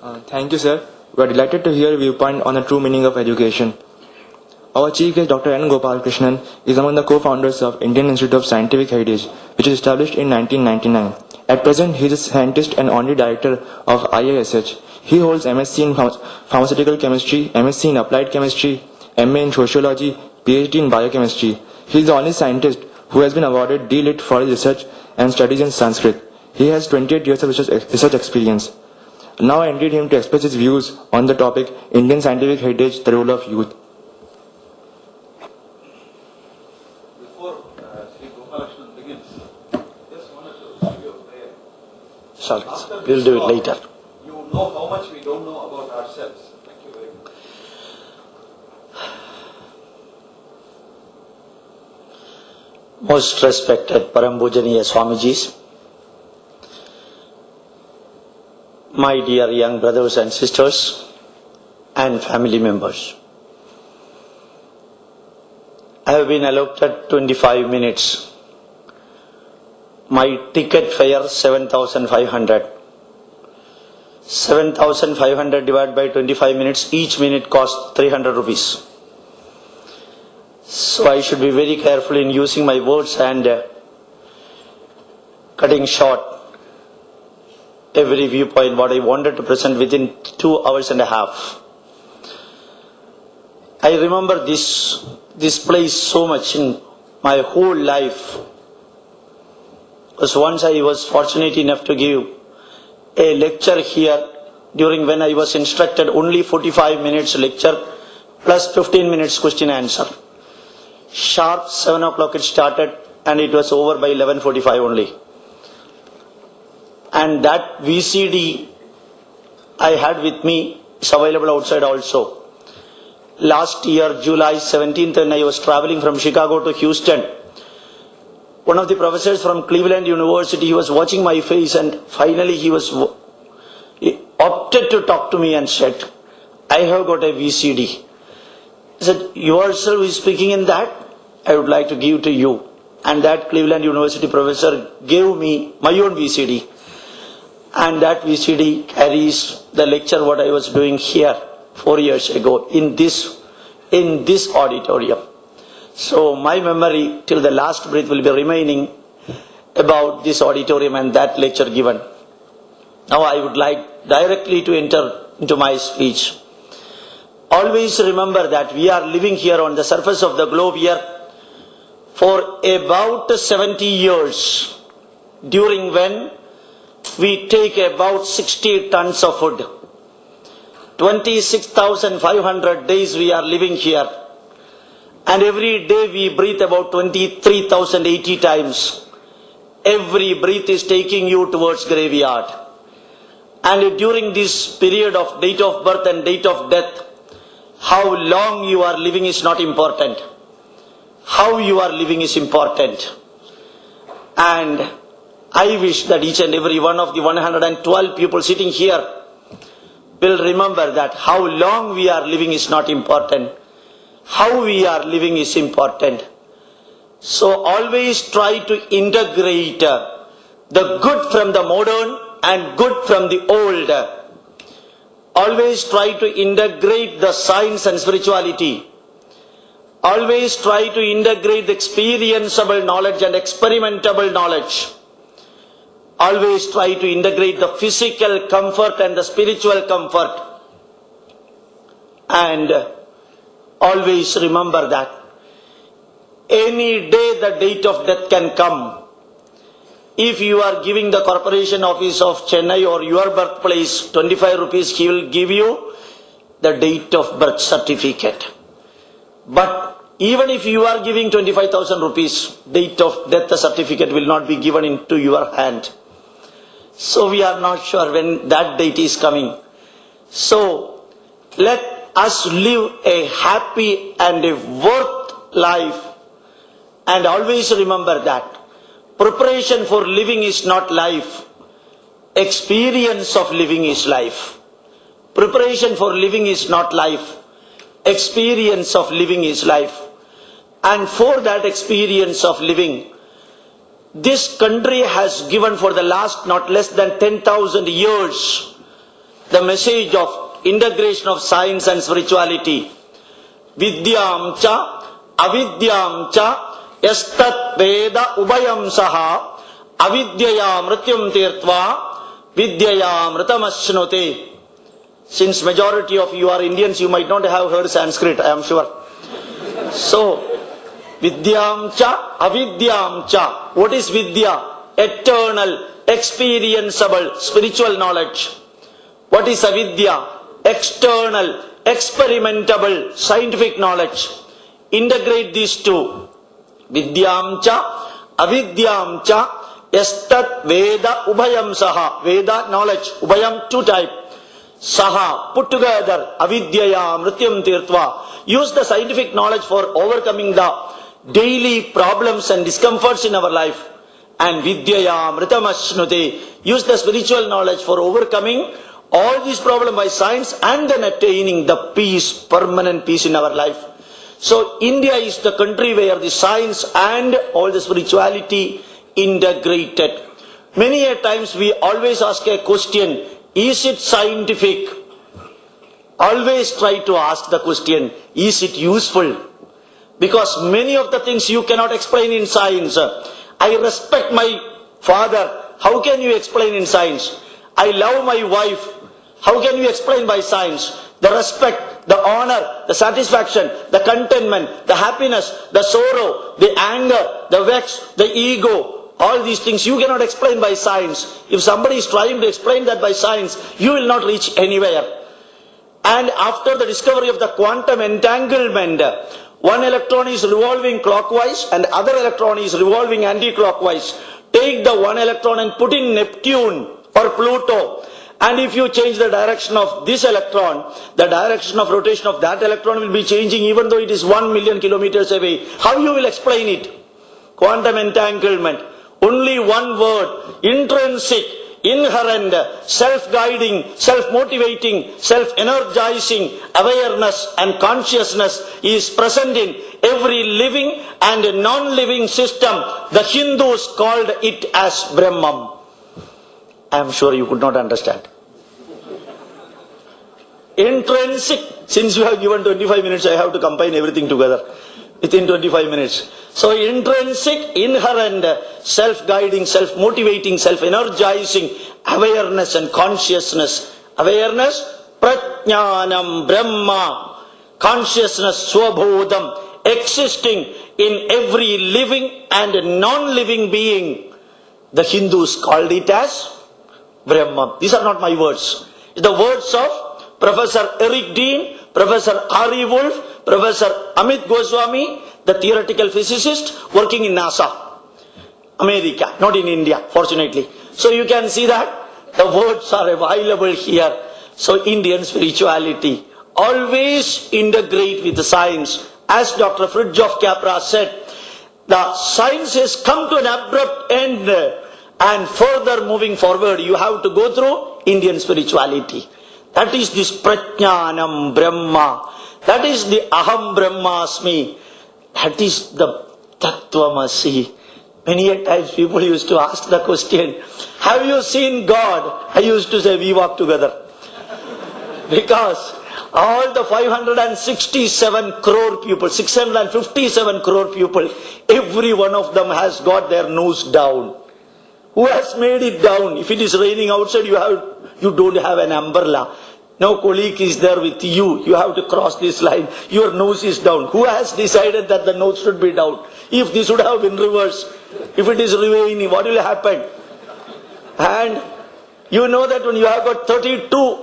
Thank you, sir. We are delighted to hear your viewpoint on the true meaning of education. Our chief guest, Dr. N. Gopalakrishnan, is among the co-founders of Indian Institute of Scientific Heritage, which was established in 1999. At present, he is a scientist and honorary director of IISH. He holds MSc in Pharmaceutical Chemistry, MSc in Applied Chemistry, MA in Sociology, PhD in Biochemistry. He is the only scientist who has been awarded D.Litt for his research and studies in Sanskrit. He has 28 years of research experience. Now I invite him to express his views on the topic Indian Scientific Heritage, the role of youth. Before Sri Gopalakrishnan begins, just wanted to give you a prayer. Sorry, we'll do it later. You know how much we don't know about ourselves. Thank you very much. Most respected Param Pujaniya Swamijis, my dear young brothers and sisters and family members, I have been allotted 25 minutes. My ticket fare 7,500. 7,500 divided by 25 minutes, each minute costs 300 rupees. So I should be very careful in using my words and cutting short every viewpoint what I wanted to present within 2 hours and a half. I remember this place so much in my whole life. Because once I was fortunate enough to give a lecture here during when I was instructed only 45 minutes lecture plus 15 minutes question answer. Sharp 7 o'clock it started and it was over by 11:45 only. And that VCD I had with me is available outside also. Last year, July 17th, when I was traveling from Chicago to Houston, one of the professors from Cleveland University, he was watching my face and finally he opted to talk to me and said, I have got a VCD. He said, yourself is speaking in that? I would like to give to you. And that Cleveland University professor gave me my own VCD. And that VCD carries the lecture what I was doing here 4 years ago in this auditorium. So my memory till the last breath will be remaining about this auditorium and that lecture given. Now I would like directly to enter into my speech. Always remember that we are living here on the surface of the globe here for about 70 years, during when we take about 60 tons of food. 26,500 days we are living here. And every day we breathe about 23,080 times. Every breath is taking you towards graveyard. And during this period of date of birth and date of death, how long you are living is not important. How you are living is important. And I wish that each and every one of the 112 people sitting here will remember that how long we are living is not important. How we are living is important. So always try to integrate the good from the modern and good from the old. Always try to integrate the science and spirituality. Always try to integrate the experienceable knowledge and experimentable knowledge. Always try to integrate the physical comfort and the spiritual comfort. And always remember that any day the date of death can come. If you are giving the corporation office of Chennai or your birthplace 25 rupees, he will give you the date of birth certificate. But even if you are giving 25,000 rupees, date of death certificate will not be given into your hand. So we are not sure when that date is coming. So let us live a happy and a worth life. And always remember that preparation for living is not life. Experience of living is life. Preparation for living is not life. Experience of living is life. And for that experience of living, this country has given for the last not less than 10,000 years the message of integration of science and spirituality. Vidyam cha avidyam cha yastat veda ubayam saha avidyaya mrityum tirtva vidyaya mritamashnute. Since majority of you are Indians, you might not have heard Sanskrit, I am sure. So, Vidyam cha, avidyam cha. What is Vidya? Eternal, experienceable, spiritual knowledge. What is avidya? External, experimentable, scientific knowledge. Integrate these two. Vidyam cha, avidyam cha, yastat veda ubhayam saha. Veda, knowledge, ubhayam, two type. Saha, put together, avidyaya mrityam tirtva. Use the scientific knowledge for overcoming the daily problems and discomforts in our life. And vidyaya mritamashnute. Use the spiritual knowledge for overcoming all these problems by science and then attaining the peace, permanent peace in our life. So India is the country where the science and all the spirituality integrated. Many a times we always ask a question, is it scientific? Always try to ask the question, is it useful? Because many of the things you cannot explain in science. I respect my father. How can you explain in science? I love my wife. How can you explain by science? The respect, the honor, the satisfaction, the contentment, the happiness, the sorrow, the anger, the vex, the ego, all these things you cannot explain by science. If somebody is trying to explain that by science, you will not reach anywhere. And after the discovery of the quantum entanglement, one electron is revolving clockwise and other electron is revolving anti-clockwise. Take the one electron and put in Neptune or Pluto. And if you change the direction of this electron, the direction of rotation of that electron will be changing even though it is 1 million kilometers away. How you will explain it? Quantum entanglement. Only one word, intrinsic, inherent, self-guiding, self-motivating, self-energizing awareness and consciousness is present in every living and non-living system. The Hindus called it as Brahman. I am sure you could not understand. Intrinsic, since you have given 25 minutes, I have to combine everything together within 25 minutes. So intrinsic, inherent, self-guiding, self-motivating, self-energizing awareness and consciousness. Awareness, prajnanam brahma, consciousness, swabodham, existing in every living and non-living being. The Hindus called it as Brahma. These are not my words. The words of Professor Eric Dean, Professor Ari Wolf, Professor Amit Goswami, the theoretical physicist working in NASA, America, not in India, fortunately. So you can see that the words are available here. So Indian spirituality always integrate with the science. As Dr. Fridtjof Capra said, the science has come to an abrupt end, and further moving forward, you have to go through Indian spirituality. That is this Prajnanam Brahma. That is the Aham Brahmasmi. That is the Tattvamasi. Many a times people used to ask the question, have you seen God? I used to say, we walk together. Because all the 567 crore people, 657 crore people, every one of them has got their nose down. Who has made it down? If it is raining outside, you don't have an umbrella. No colleague is there with you. You have to cross this line. Your nose is down. Who has decided that the nose should be down? If this would have been reversed, if it is raining, what will happen? And you know that when you have got 32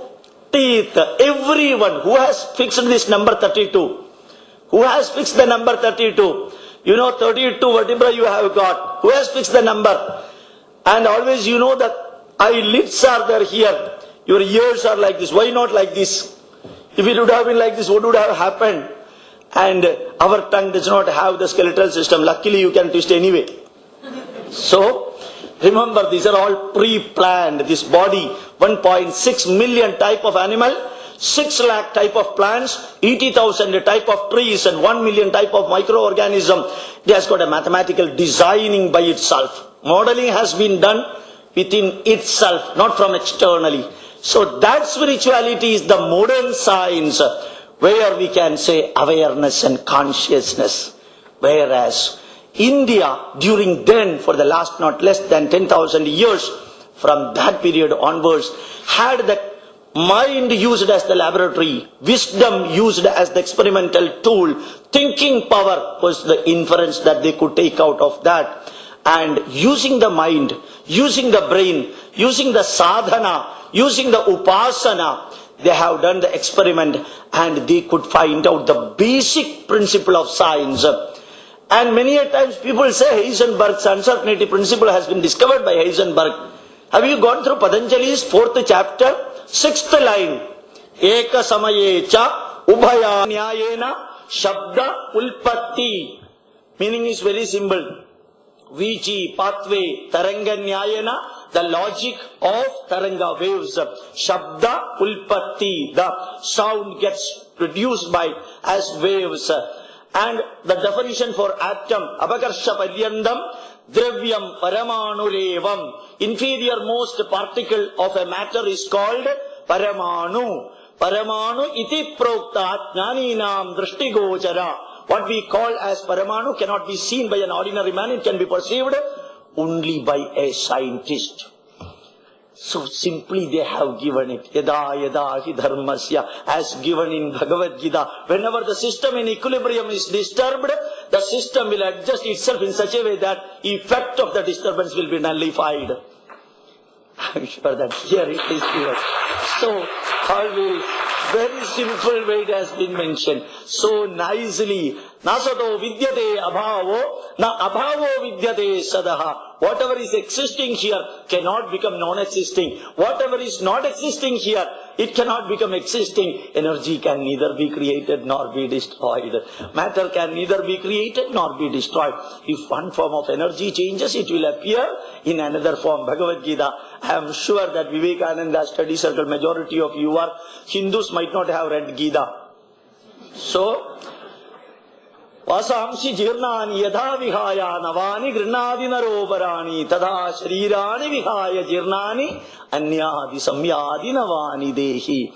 teeth, everyone who has fixed this number 32, who has fixed the number 32, you know 32 vertebrae you have got, who has fixed the number? And always you know that eyelids are there here, your ears are like this. Why not like this? If it would have been like this, what would have happened? And our tongue does not have the skeletal system. Luckily you can twist anyway. So remember, these are all pre-planned. This body, 1.6 million type of animal, 6 lakh type of plants, 80,000 type of trees, and 1 million type of microorganism. It has got a mathematical designing by itself. Modeling has been done within itself, not from externally. So that spirituality is the modern science where we can say awareness and consciousness. Whereas India during then, for the last not less than 10,000 years, from that period onwards, had that mind used as the laboratory, wisdom used as the experimental tool, thinking power was the inference that they could take out of that. And using the mind, using the brain, using the sadhana, using the upasana, they have done the experiment and they could find out the basic principle of science. And many a times people say Heisenberg's uncertainty principle has been discovered by Heisenberg. Have you gone through Patanjali's 4th chapter, 6th line? Eka samayecha ubhaya nyayena shabda ulpatti. Meaning is very simple. VG, pathway, taranga nyayena, the logic of taranga waves. Shabda ulpatti, the sound gets produced by as waves. And the definition for atom, abakarsha paryandam, dravyam paramanurevam. Inferior most particle of a matter is called paramanu. Paramanu iti prokta jnaninam drishtigochara. What we call as paramanu cannot be seen by an ordinary man. It can be perceived only by a scientist. So simply they have given it. Yada yada hi dharmasya, as given in Bhagavad Gita. Whenever the system in equilibrium is disturbed, the system will adjust itself in such a way that effect of the disturbance will be nullified. I'm sure that here it is clear. So always very simple way it has been mentioned. So nicely. Nasato vidyate abhavo, na abhavo vidyate sadaha. Whatever is existing here cannot become non-existing. Whatever is not existing here, it cannot become existing. Energy can neither be created nor be destroyed. Matter can neither be created nor be destroyed. If one form of energy changes, it will appear in another form. Bhagavad Gita. I am sure that Vivekananda study circle, majority of you are Hindus, might not have read Gita. So, vasamsi jirnani yadha vihaya navani grinadi naroparani tadha sharirani vihaya jirnani anyadi samyadi navani dehi.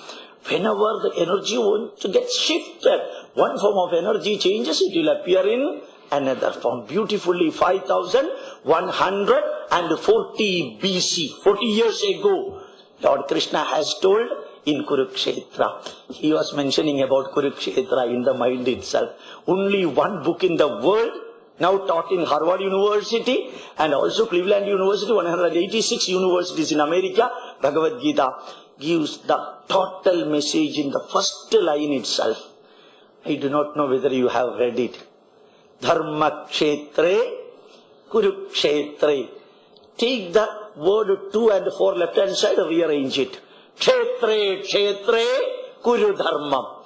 Whenever the energy wants to get shifted, one form of energy changes, it will appear in another form. Beautifully 5140 BC, 40 years ago, Lord Krishna has told in Kurukshetra. He was mentioning about Kurukshetra in the mind itself. Only one book in the world, now taught in Harvard University and also Cleveland University, 186 universities in America, Bhagavad Gita gives the total message in the first line itself. I do not know whether you have read it. Dharma kshetre Kurukshetre. Take the word 2 and 4 left hand side, rearrange it. Kshetre, kshetre, kuru dharma.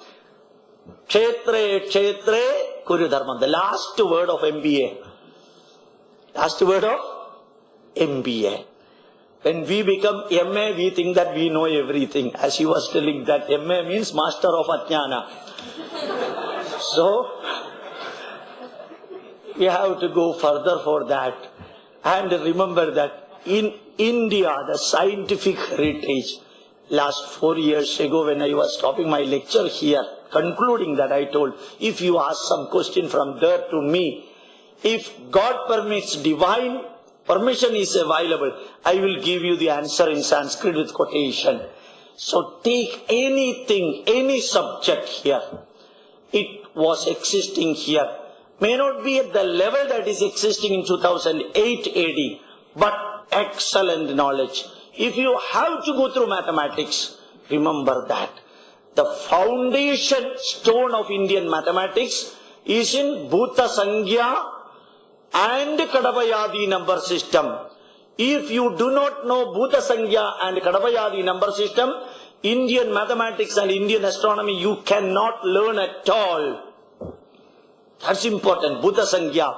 Kshetre, kshetre, kuru dharma. The last word of MBA. Last word of MBA. When we become MA, we think that we know everything. As he was telling that MA means Master of Ajnana. So, we have to go further for that. And remember that in India, the scientific heritage, last 4 years ago when I was stopping my lecture here, concluding that I told, if you ask some question from there to me, if God permits, divine permission is available, I will give you the answer in Sanskrit with quotation. So take anything, any subject here. It was existing here. May not be at the level that is existing in 2008 AD, but excellent knowledge. If you have to go through mathematics, remember that the foundation stone of Indian mathematics is in Bhuta Sankhya and Kadavayadi number system. If you do not know Bhuta Sankhya and Kadavayadi number system, Indian mathematics and Indian astronomy you cannot learn at all. That's important. Bhuta Sankhya.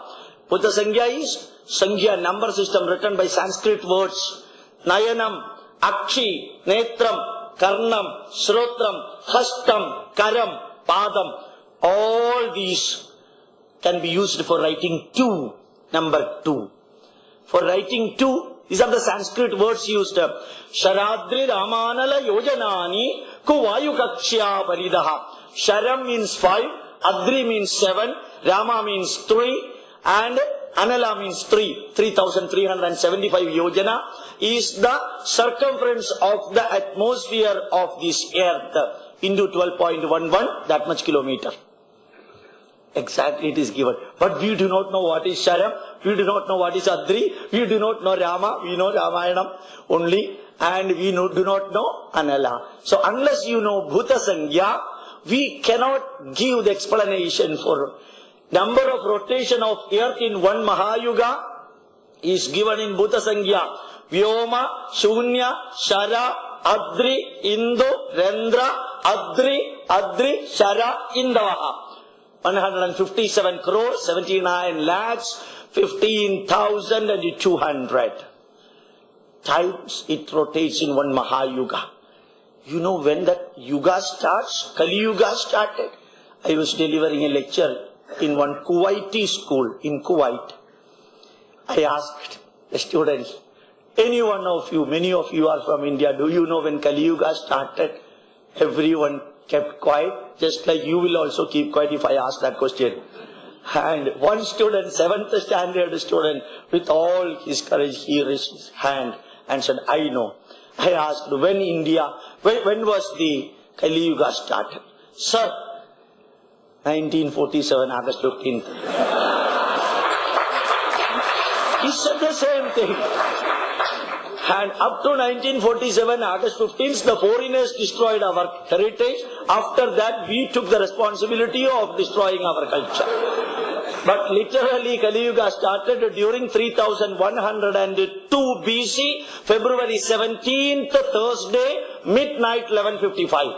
Bhuta Sankhya is Sankhya number system written by Sanskrit words. Nayanam, Akshi, Netram, Karnam, Shrotram, Hastam, Karam, Padam. All these can be used for writing 2, number 2. For writing 2, These are the Sanskrit words used. Sharadri Ramanala Yojanani Kuvayu Kakshya Paridaha. Sharam means 5, Adri means 7, Rama means 3, and Anala means 3. 3,375 Yojana is the circumference of the atmosphere of this earth into 12.11, that much kilometer. Exactly it is given. But we do not know what is Sharam, we do not know what is Adri, we do not know Rama, we know Ramayanam only, and we do not know Anala. So unless you know Bhuta Sangya, we cannot give the explanation for number of rotation of earth in one Mahayuga is given in Bhuta Sangya. Vyoma, Shunya, Shara, Adri, Indo, Rendra, Adri, Shara, Indavaha. 157 crores, 79 lakhs, 15,200 times it rotates in one Mahayuga. You know when that Yuga starts? Kali Yuga started. I was delivering a lecture in one Kuwaiti school in Kuwait. I asked the students, any one of you, many of you are from India, do you know when Kali Yuga started? Everyone kept quiet, just like you will also keep quiet if I ask that question. And one student, 7th standard student, with all his courage, he raised his hand and said, I know. I asked, when was the Kali Yuga started? Sir, 1947, August 15th. He said the same thing. And up to 1947, August 15th, the foreigners destroyed our heritage. After that, we took the responsibility of destroying our culture. But literally, Kali Yuga started during 3102 BC, February 17th, Thursday, midnight 11:55.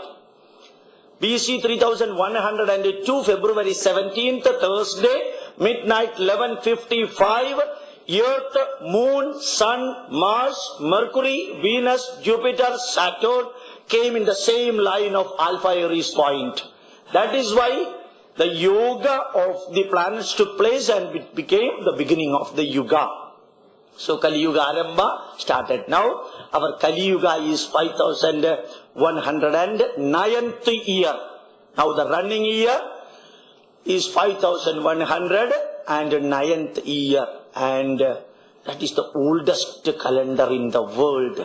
BC 3102, February 17th, Thursday, midnight 11:55. Earth, Moon, Sun, Mars, Mercury, Venus, Jupiter, Saturn came in the same line of Alpha Aries point. That is why the yoga of the planets took place and it became the beginning of the Yuga. So Kali Yuga Arambha started. Now our Kali Yuga is 5,109th year. Now the running year is 5,109th year. And that is the oldest calendar in the world.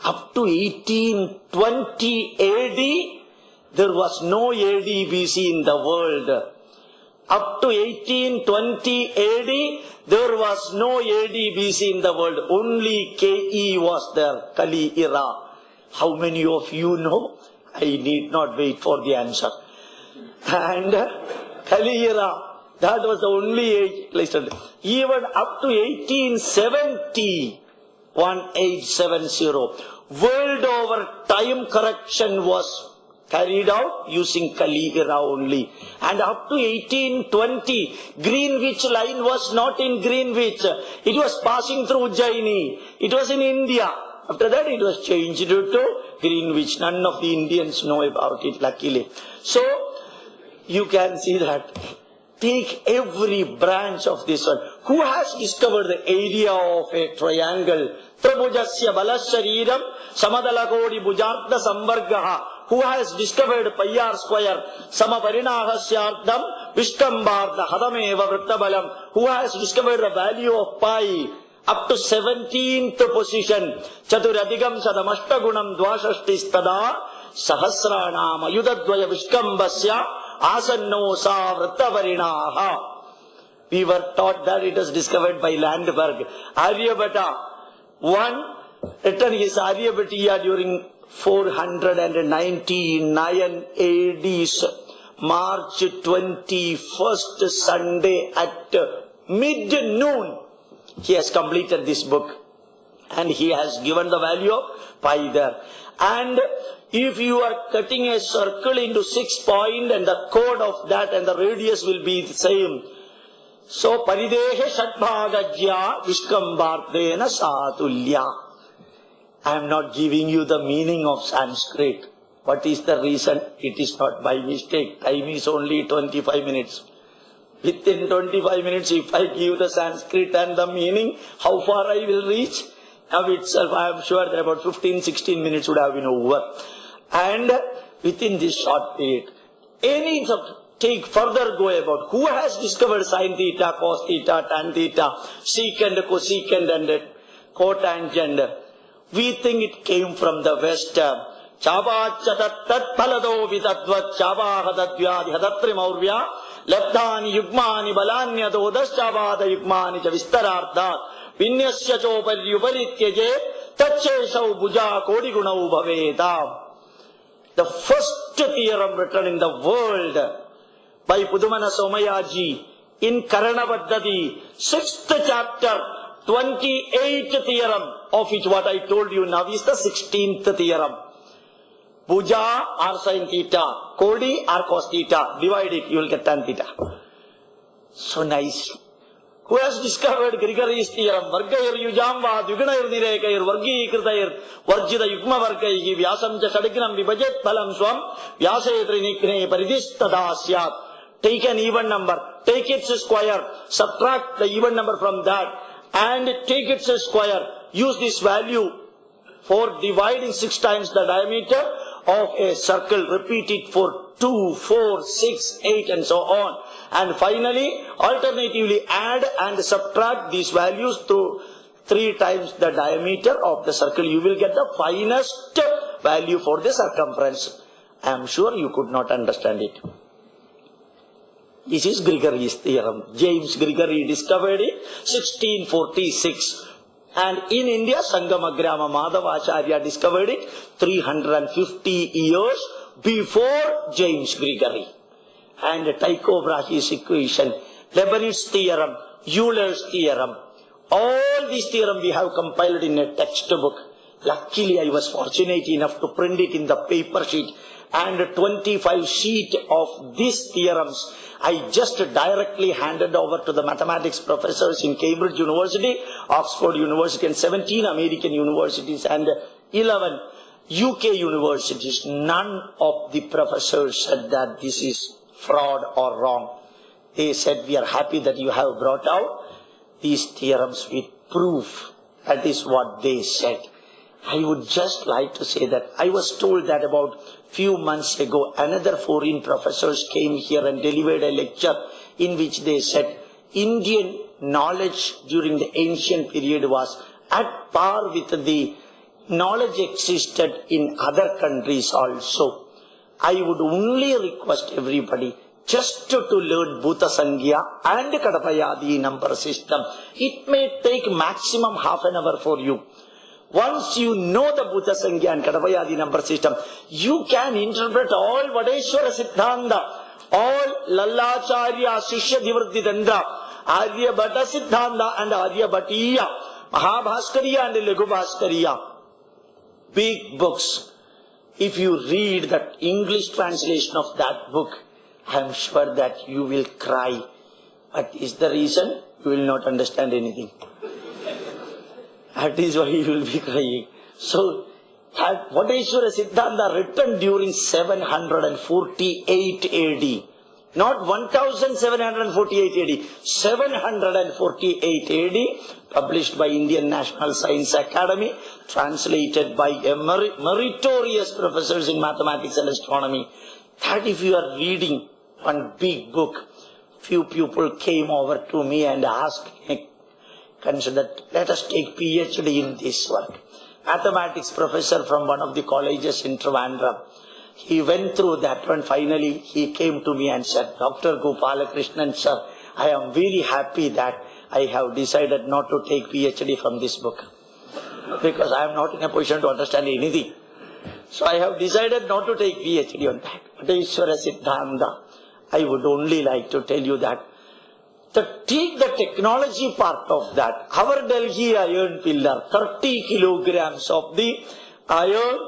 Up to 1820 AD, there was no AD BC in the world. Up to 1820 AD, there was no AD BC in the world. Only KE was there, Kali era. How many of you know? I need not wait for the answer. And Kali era, that was the only age. Listen, even up to 1870, 1870, world over time correction was carried out using Kali era only. And up to 1820, Greenwich line was not in Greenwich. It was passing through Ujjaini. It was in India. After that it was changed to Greenwich. None of the Indians know about it, luckily. So, you can see that. Take every branch of this one. Who has discovered the area of a triangle? Trabhujasya balasariram samadalakodi bhujartha samvargaha. Who has discovered pi r square? Samaparinahasyardham vishkambartha hadameva vrittabalam. Who has discovered the value of pi? Up to 17th position. Chaturadhigam sadamashtagunam dvashashtistada sahasranam ayudadvaya vishkambasya asanno sa vrittavarinaha. We were taught that it was discovered by Landberg. Aryabhata, one, written his Aryabhatiya during 499 AD's March 21st Sunday at mid-noon. He has completed this book and he has given the value of pi there. And if you are cutting a circle into 6 points and the chord of that and the radius will be the same. So, paridehe shatbhagajya vishkambardena satulya. I am not giving you the meaning of Sanskrit. What is the reason? It is not by mistake. Time is only 25 minutes. Within 25 minutes, if I give the Sanskrit and the meaning, how far I will reach? Now itself, I am sure that about 15-16 minutes would have been over. And within this short period, any take further go about who has discovered sine theta, cos theta, tan theta, secant, cosecant, and cotangent. We think it came from the West. Chavachatat tat palado vidadvat chavahadat vyadi hadatri maurvya labdhani yugmani balanya dodas chavada yugmani javistarartha vinyasya choparyuparityaje tachesau bhuja kodigunau bhaveda. The first theorem written in the world by Pudumana Somayaji in Karanavaddadi, 6th chapter, 28th theorem, of which what I told you now is the 16th theorem. Bhuja or sin theta, Kodi or cos theta, divide it, you will get tan theta. So nice. Who has discovered Grigory's theorem? Vargayar yujamvad, yuganayar nirekayar, vargi kritayar, varjita yugma vargayhi, vyasam cha sadignam vibhajet phalam swam, vyasayatri nikne paridistadasyat. Take an even number, take its square, subtract the even number from that, and take its square. Use this value for dividing 6 times the diameter of a circle. Repeat it for 2, 4, 6, 8 and so on. And finally, alternatively add and subtract these values to 3 times the diameter of the circle. You will get the finest value for the circumference. I am sure you could not understand it. This is Grigory's theorem. James Grigory discovered it 1646. And in India, Sangamagrama Madhavacharya discovered it 350 years before James Grigory. And Tycho Brahe's equation, Leibniz's theorem, Euler's theorem, all these theorems we have compiled in a textbook. Luckily, I was fortunate enough to print it in the paper sheet, and 25 sheet of these theorems I just directly handed over to the mathematics professors in Cambridge University, Oxford University, and 17 American universities and 11 UK universities. None of the professors said that this is fraud or wrong. They said, we are happy that you have brought out these theorems with proof. That is what they said. I would just like to say that I was told that about few months ago, another foreign professors came here and delivered a lecture in which they said Indian knowledge during the ancient period was at par with the knowledge existed in other countries also. I would only request everybody just to learn Bhuta Sankhya and Kadapayadi number system. It may take maximum half an hour for you. Once you know the Bhuta Sankhya and Kadapayadi number system, you can interpret all Vadeshwara Siddhanta, all Lalacharya, Shishya Divritti Dandra, Arya Bhatta Siddhanta and Arya Bhattiya, Mahabhaskariya and Lagubhaskariya. Big books. If you read that English translation of that book, I am sure that you will cry. What is the reason? You will not understand anything. That is why you will be crying. So, Vadeshwara Siddhanta written during 748 AD. Not 1748 AD. 748 AD. Published by Indian National Science Academy. Translated by meritorious professors in mathematics and astronomy. That if you are reading one big book, few people came over to me and asked me, consider, let us take PhD in this work. Mathematics professor from one of the colleges in Trivandrum. He went through that one. Finally, he came to me and said, Dr. Gopalakrishnan sir, I am very happy that I have decided not to take PhD from this book. Because I am not in a position to understand anything. So I have decided not to take PhD on that. Vadeshwara Siddhanta. I would only like to tell you that take the technology part of that. Our Delhi iron pillar, 30 kilograms of the iron,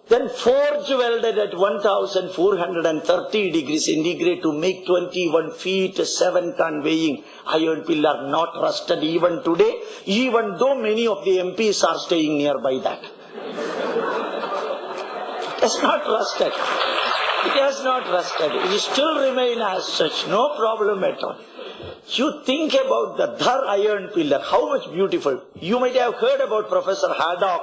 then forge welded at 1430 degrees centigrade to make 21 feet, 7 ton weighing iron pillar, not rusted even today, even though many of the MPs are staying nearby that. It has not rusted. It has not rusted. It will still remain as such, no problem at all. You think about the Dhar iron pillar, how much beautiful. You might have heard about Professor Haddock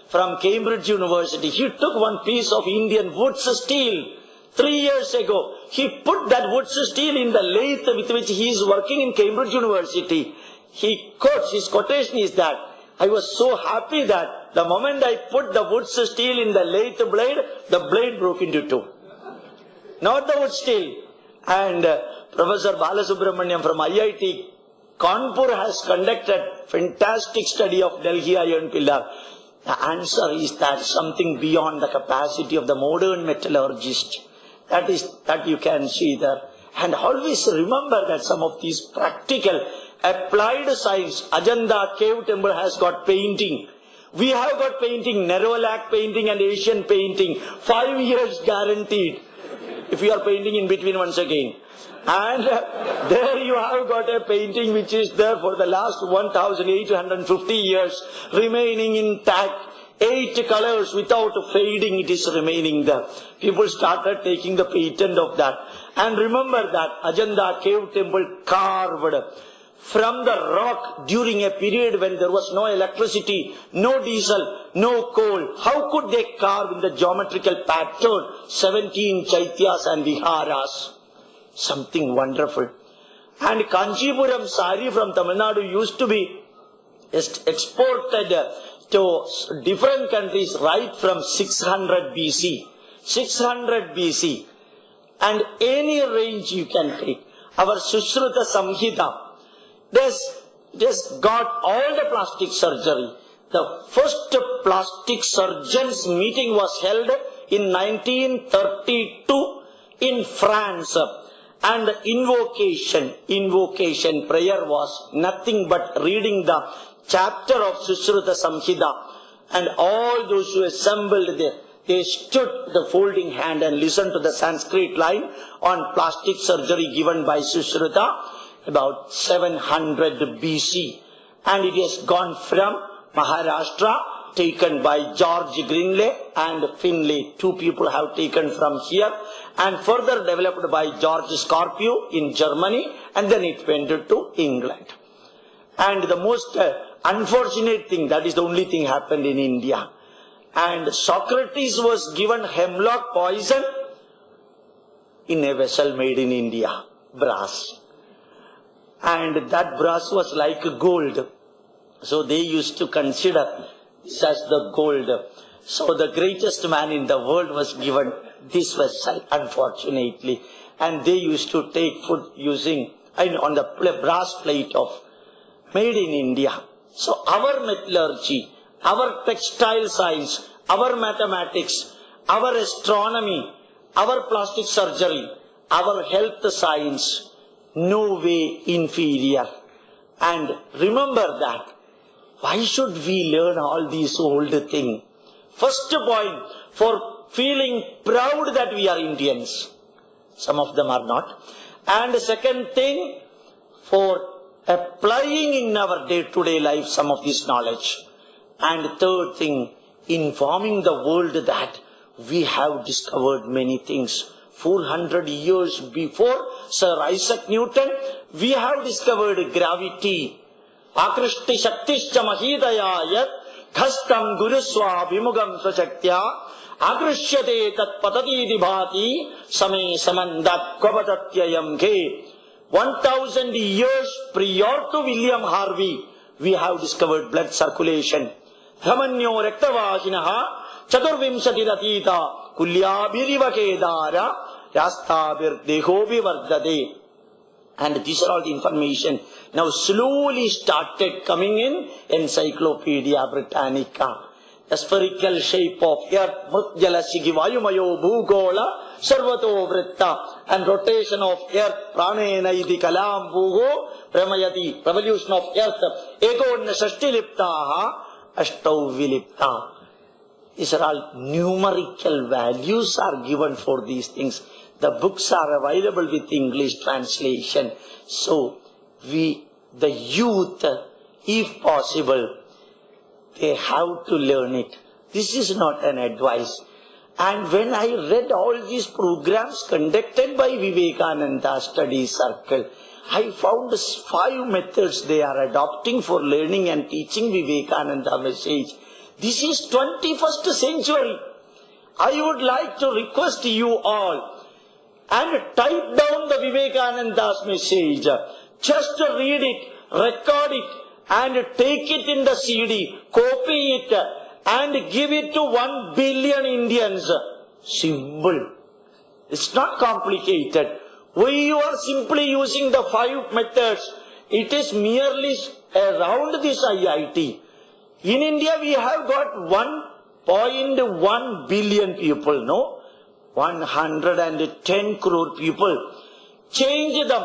from Cambridge University. He took one piece of Indian wood steel 3 years ago. He put that wood steel in the lathe with which he is working in Cambridge University. He quotes, his quotation is that, I was so happy that the moment I put the wood steel in the lathe blade, the blade broke into two. Not the wood steel. And Professor Balasubramaniam from IIT Kanpur has conducted fantastic study of Delhi iron pillar. The answer is that something beyond the capacity of the modern metallurgist. That you can see there. And always remember that some of these practical applied science, Ajanta cave temple has got painting. We have got painting, Nerolac painting and Asian painting. 5 years guaranteed. If you are painting in between once again. And there you have got a painting which is there for the last 1850 years, remaining intact. 8 colors without fading, it is remaining there. People started taking the patent of that. And remember that Ajanta cave temple carved from the rock during a period when there was no electricity, no diesel, no coal. How could they carve in the geometrical pattern 17 chaityas and viharas? Something wonderful. And Kanchipuram sari from Tamil Nadu used to be exported to different countries right from 600 BC. 600 BC. And any range you can take. Our Sushruta Samhita, just got all the plastic surgery. The first plastic surgeons meeting was held in 1932 in France. And the invocation prayer was nothing but reading the chapter of Sushruta Samhita. And all those who assembled there, they stood the folding hand and listened to the Sanskrit line on plastic surgery given by Sushruta about 700 BC. And it has gone from Maharashtra, taken by George Greenley and Finlay. 2 people have taken from here. And further developed by George Scorpio in Germany. And then it went to England. And the most unfortunate thing, that is the only thing happened in India. And Socrates was given hemlock poison in a vessel made in India, brass. And that brass was like gold. So they used to consider this as the gold. So the greatest man in the world was given this vessel, unfortunately. And they used to take food using, on the brass plate of made in India. So our metallurgy, our textile science, our mathematics, our astronomy, our plastic surgery, our health science, no way inferior. And remember that. Why should we learn all these old things? First point, for feeling proud that we are Indians. Some of them are not. And second thing, for applying in our day-to-day life some of this knowledge. And third thing, informing the world that we have discovered many things. 400 years before Sir Isaac Newton, we have discovered gravity. Akrishti Shaktischa Mahidaya Yat Khastam Guruswa Vimugam Sashaktya Akrishyate Tat Patati Dibhati Same Samandat Kvabatatyayam Ke. 1000 years prior to William Harvey, we have discovered blood circulation. Dhamanyo Rektavahinaha Chaturvimsati Ratita Kulyabhiriva Kedara Rastabir Dehobi Vardade. And these are all the information now slowly started coming in Encyclopedia Britannica. The spherical shape of earth, Mrtjala Sigivayumayo Bhugola Sarvato Vritta, and rotation of earth, Pranena Iti Kalam Bhugo Pramayati, revolution of earth, Ekonna Shashti Liptaha Ashtau Vilipta. These are all numerical values are given for these things. The books are available with English translation. So, the youth, if possible, they have to learn it. This is not an advice. And when I read all these programs conducted by Vivekananda Study Circle, I found 5 methods they are adopting for learning and teaching Vivekananda message. This is 21st century. I would like to request you all and type down the Vivekananda's message. Just read it, record it, and take it in the CD, copy it, and give it to 1 billion Indians. Simple. It's not complicated. We are simply using the 5 methods. It is merely around this IIT. In India, we have got 1.1 billion people, no? 110 crore people. Change them.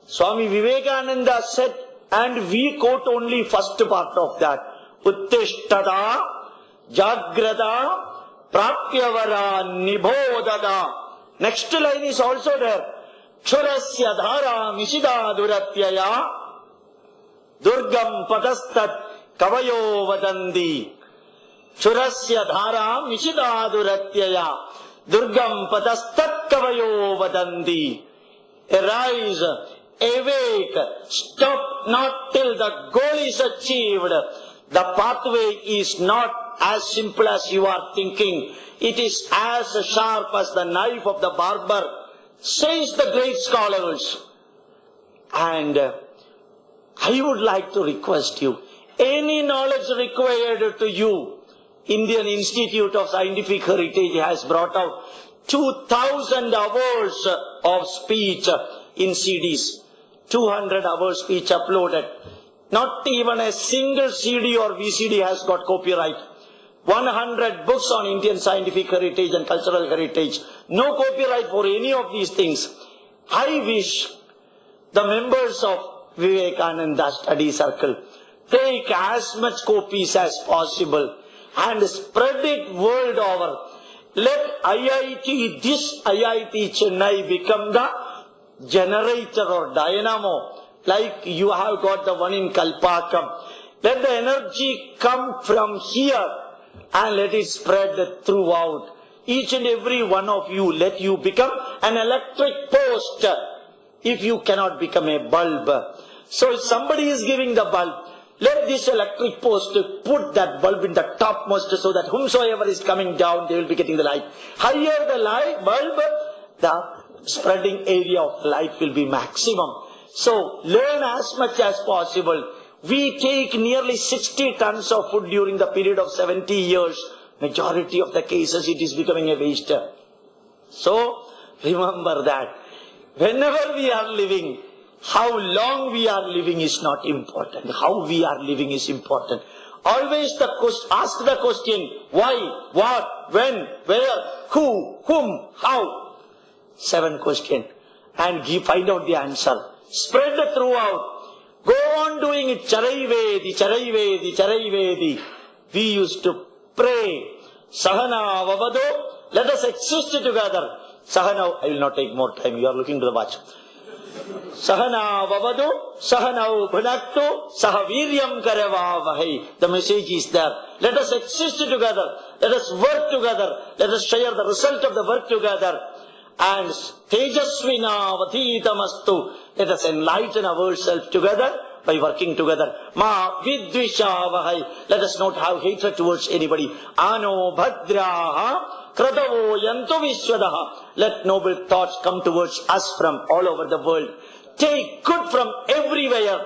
Swami Vivekananda said, and we quote only first part of that. Uttishtada, Jagrada, Prapyavara, Nibodada. Next line is also there. Churasya dhara mishida duratyaya, Durgam padastat kavayo vadandi. Churasya dhara mishida duratyaya, Durgam padastat kavayo vadandi. Arise, awake, stop not till the goal is achieved. The pathway is not as simple as you are thinking. It is as sharp as the knife of the barber, says the great scholars. And I would like to request you, any knowledge required to you, Indian Institute of Scientific Heritage has brought out 2,000 hours of speech in CDs. 200 hours speech uploaded. Not even a single CD or VCD has got copyright. 100 books on Indian scientific heritage and cultural heritage. No copyright for any of these things. I wish the members of Vivekananda Study Circle take as much copies as possible and spread it world over. Let IIT, this IIT Chennai become the generator or dynamo, like you have got the one in Kalpakam. Let the energy come from here and let it spread throughout. Each and every one of you, let you become an electric post if you cannot become a bulb. So if somebody is giving the bulb, let this electric post put that bulb in the topmost so that whomsoever is coming down, they will be getting the light. Higher the light bulb, the spreading area of light will be maximum. So learn as much as possible. We take nearly 60 tons of food during the period of 70 years. Majority of the cases it is becoming a waste. So remember that. Whenever we are living, how long we are living is not important. How we are living is important. Always ask the question, why, what, when, where, who, whom, how. 7 questions. And find out the answer. Spread it throughout. Go on doing it. Charai Vedi, Charai Vedi, Charai Vedi. We used to pray. Sahana Vavado. Let us exist together. Sahana, I will not take more time. You are looking to the watch. Sahana Vavado, Sahana Bhunakto, Sahaviryam Karavavahi. The message is there. Let us exist together. Let us work together. Let us share the result of the work together. And Tejasvina Vatitamastu. Let us enlighten ourselves together by working together. Ma Vidvishavahai. Let us not have hatred towards anybody. Ano Bhadraha Kradavo Yanto Vishwadaha. Let noble thoughts come towards us from all over the world. Take good from everywhere.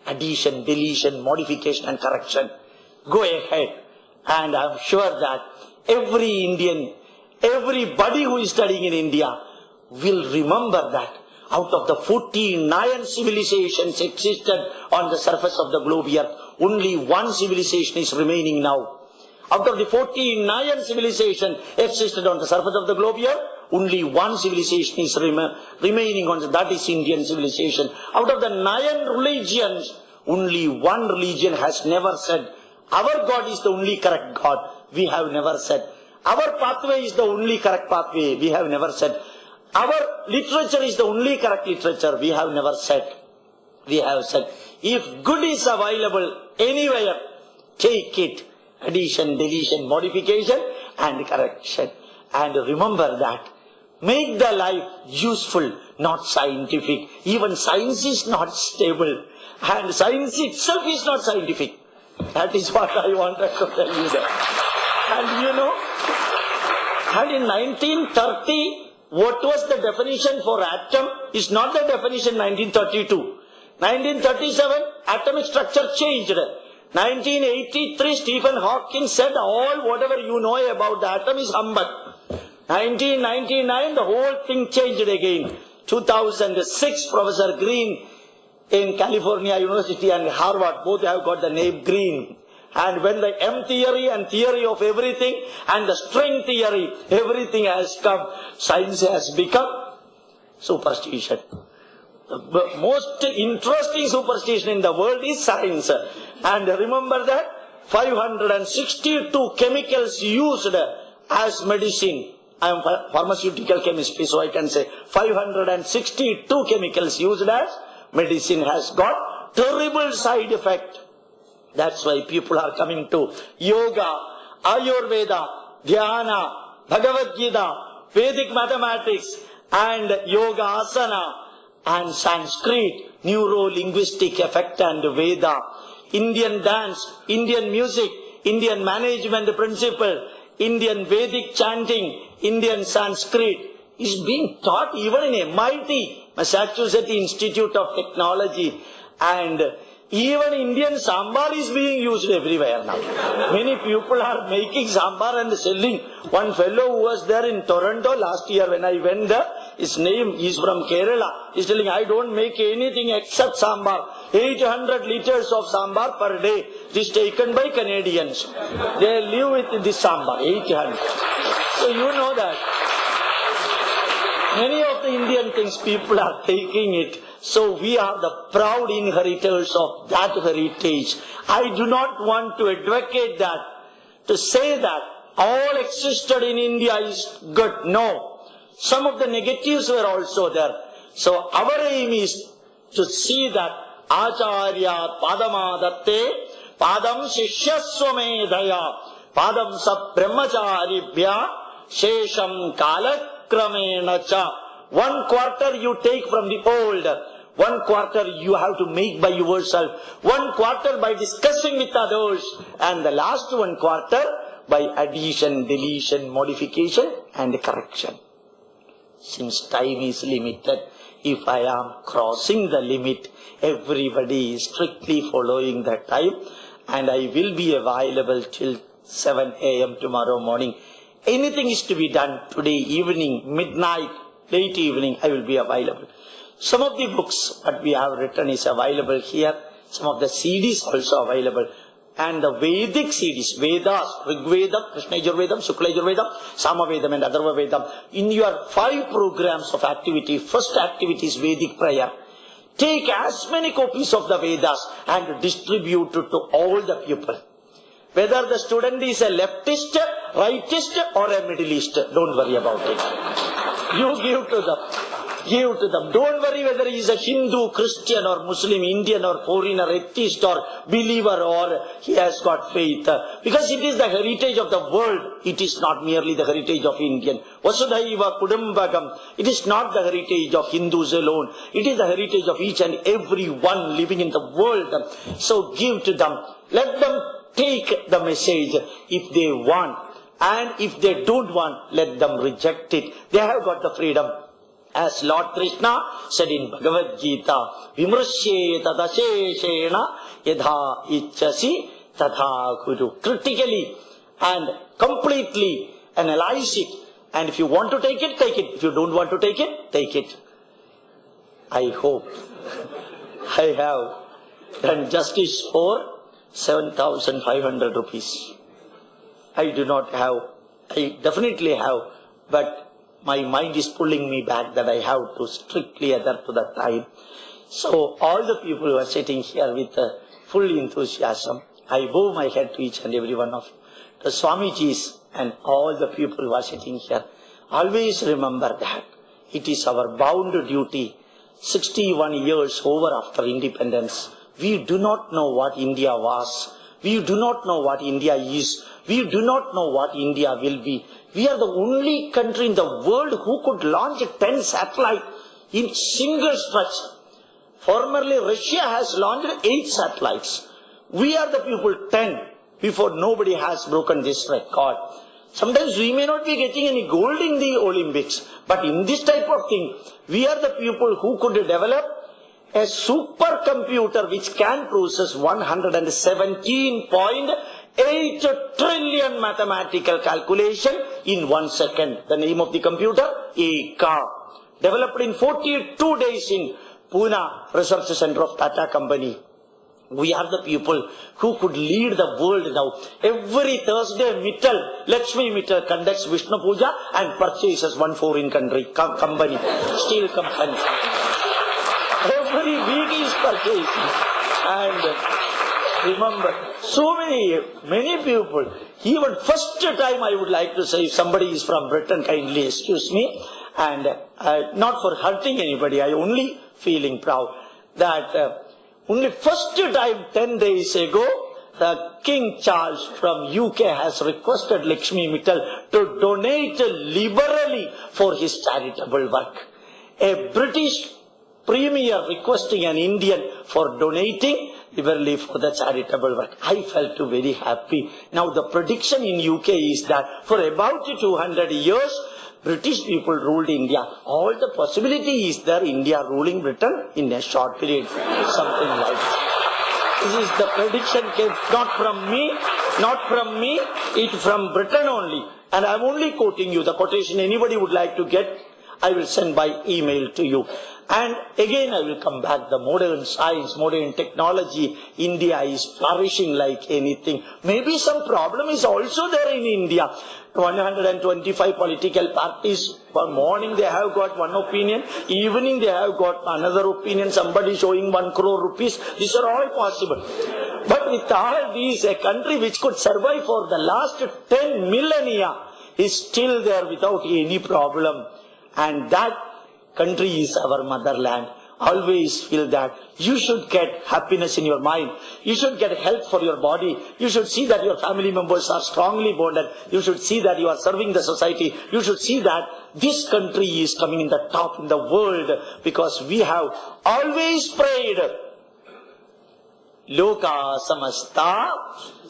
Addition, deletion, modification and correction. Go ahead. And I am sure that every Indian, everybody who is studying in India will remember that out of the 49 civilizations existed on the surface of the globe here, only one civilization is remaining now. Out of the 49 civilizations existed on the surface of the globe here, only one civilization is remaining on that is Indian civilization. Out of the 9 religions, only one religion has never said, our God is the only correct God. We have never said. Our pathway is the only correct pathway. We have never said. Our literature is the only correct literature. We have never said. We have said, if good is available anywhere, take it. Addition, deletion, modification and correction. And remember that Make the life useful, not scientific. Even science is not stable. And science itself is not scientific. That is what I wanted to tell you there. And you know, and in 1930, what was the definition for atom is not the definition 1932. 1937, atomic structure changed. 1983, Stephen Hawking said all whatever you know about the atom is humbug. 1999, the whole thing changed again. 2006, Professor Green in California University and Harvard, both have got the name Green. And when the M theory and theory of everything and the string theory, everything has come, science has become superstition. The most interesting superstition in the world is science. And remember that 562 chemicals used as medicine. I am pharmaceutical chemistry, so I can say 562 chemicals used as medicine has got terrible side effect. That's why people are coming to yoga, Ayurveda, Dhyana, Bhagavad Gita, Vedic mathematics, and yoga asana, and Sanskrit, neuro-linguistic effect and Veda, Indian dance, Indian music, Indian management principle, Indian Vedic chanting, Indian Sanskrit is being taught even in MIT, Massachusetts Institute of Technology, and even Indian sambar is being used everywhere now. Many people are making sambar and selling. One fellow who was there in Toronto last year when I went there, his name is from Kerala. He's telling, I don't make anything except sambar. 800 liters of sambar per day. It is taken by Canadians. They live with this sambar, 800. So you know that. Many of the Indian things people are taking it. So we are the proud inheritors of that heritage. I do not want to advocate that, to say that all existed in India is good. No. Some of the negatives were also there. So our aim is to see that Acharya Padamadatte Padam Shishyaswamedhaya Padam Sa Brahmacharibhya Shesham Kalakramena Cha. 1 quarter you take from the old, 1 quarter you have to make by yourself, 1 quarter by discussing with others, and the last 1 quarter by addition, deletion, modification and correction. Since time is limited, if I am crossing the limit, everybody is strictly following the time, and I will be available till 7 a.m. tomorrow morning. Anything is to be done today evening, midnight, late evening, I will be available. Some of the books that we have written is available here. Some of the CDs also available. And the Vedic CDs, Vedas, Rigvedam, Krishna Yajurvedam, Shukla Yajurvedam, Samavedam and Atharva Vedam. In your 5 programs of activity, first activity is Vedic Prayer. Take as many copies of the Vedas and distribute it to all the people. Whether the student is a leftist, rightist or a middleist, don't worry about it. You give to them. Give to them. Don't worry whether he is a Hindu, Christian or Muslim, Indian or foreigner, atheist or believer or he has got faith. Because it is the heritage of the world. It is not merely the heritage of Indian. Vasudhaiva Kudumbakam. It is not the heritage of Hindus alone. It is the heritage of each and every one living in the world. So give to them. Let them take the message if they want. And if they don't want, let them reject it. They have got the freedom. As Lord Krishna said in Bhagavad Gita, Vimrushe tadasheshena yadha ichasi tadha kuru. Critically and completely analyze it. And if you want to take it, take it. If you don't want to take it, take it. I hope I have done justice for 7,500 rupees. I do not have, I definitely have, but my mind is pulling me back that I have to strictly adhere to the time. So all the people who are sitting here with full enthusiasm, I bow my head to each and every one of you. The Swamijis and all the people who are sitting here, always remember that it is our bound duty. 61 years over after independence, we do not know what India was. We do not know what India is. We do not know what India will be. We are the only country in the world who could launch 10 satellites in single stretch. Formerly, Russia has launched 8 satellites. We are the people 10 before nobody has broken this record. Sometimes we may not be getting any gold in the Olympics, but in this type of thing, we are the people who could develop a supercomputer which can process 117.8 trillion mathematical calculation in 1 second. The name of the computer? Eka. Developed in 42 days in Pune Research Center of Tata Company. We are the people who could lead the world now. Every Thursday, Lakshmi Mittal conducts Vishnu Puja and purchases one foreign company, steel company. Every week is purchasing. And remember, so many people, even first time I would like to say, if somebody is from Britain, kindly excuse me, and not for hurting anybody, I only feeling proud that only first time 10 days ago, the King Charles from UK has requested Lakshmi Mittal to donate liberally for his charitable work. A British Premier requesting an Indian for donating liberally for the charitable work. I felt very happy. Now the prediction in UK is that for about 200 years, British people ruled India. All the possibility is there India ruling Britain in a short period. Something like that. This is the prediction came not from me, it from Britain only. And I am only quoting you. The quotation anybody would like to get, I will send by email to you. And again I will come back, the modern science, modern technology, India is flourishing like anything. Maybe some problem is also there in India. 125 political parties, one morning they have got one opinion, evening they have got another opinion, somebody showing 1 crore rupees. These are all possible. But with all these, a country which could survive for the last 10 millennia is still there without any problem. And that country is our motherland. Always feel that you should get happiness in your mind. You should get health for your body. You should see that your family members are strongly bonded. You should see that you are serving the society. You should see that this country is coming in the top in the world because we have always prayed. Loka samasta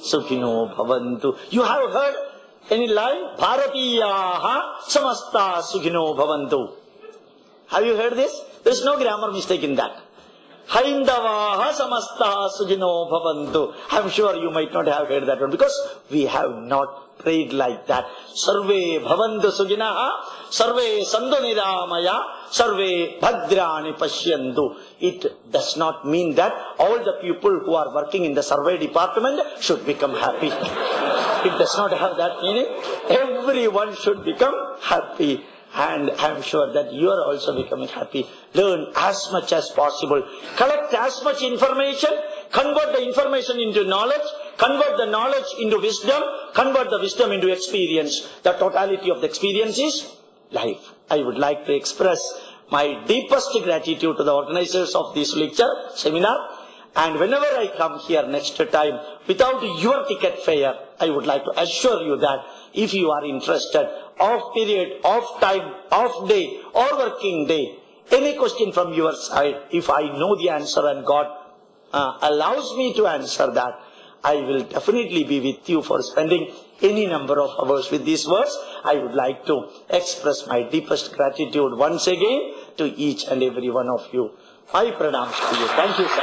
sukhino bhavantu. You have heard any line? Bharatiyaha samasta sukhino bhavantu. Have you heard this? There is no grammar mistake in that. Haindavaha samasta sujino bhavantu. I am sure you might not have heard that one because we have not prayed like that. Sarve bhavantu sujinaha, sarve sandhu niramaya, sarve bhadrani pashyantu. It does not mean that all the people who are working in the survey department should become happy. It does not have that meaning. Everyone should become happy. And I am sure that you are also becoming happy. Learn as much as possible. Collect as much information. Convert the information into knowledge. Convert the knowledge into wisdom. Convert the wisdom into experience. The totality of the experience is life. I would like to express my deepest gratitude to the organizers of this lecture, seminar. And whenever I come here next time, without your ticket fare, I would like to assure you that if you are interested, off period, off time, off day, or working day, any question from your side, if I know the answer and God allows me to answer that, I will definitely be with you for spending any number of hours with these words. I would like to express my deepest gratitude once again to each and every one of you. My pranams to you. Thank you, sir.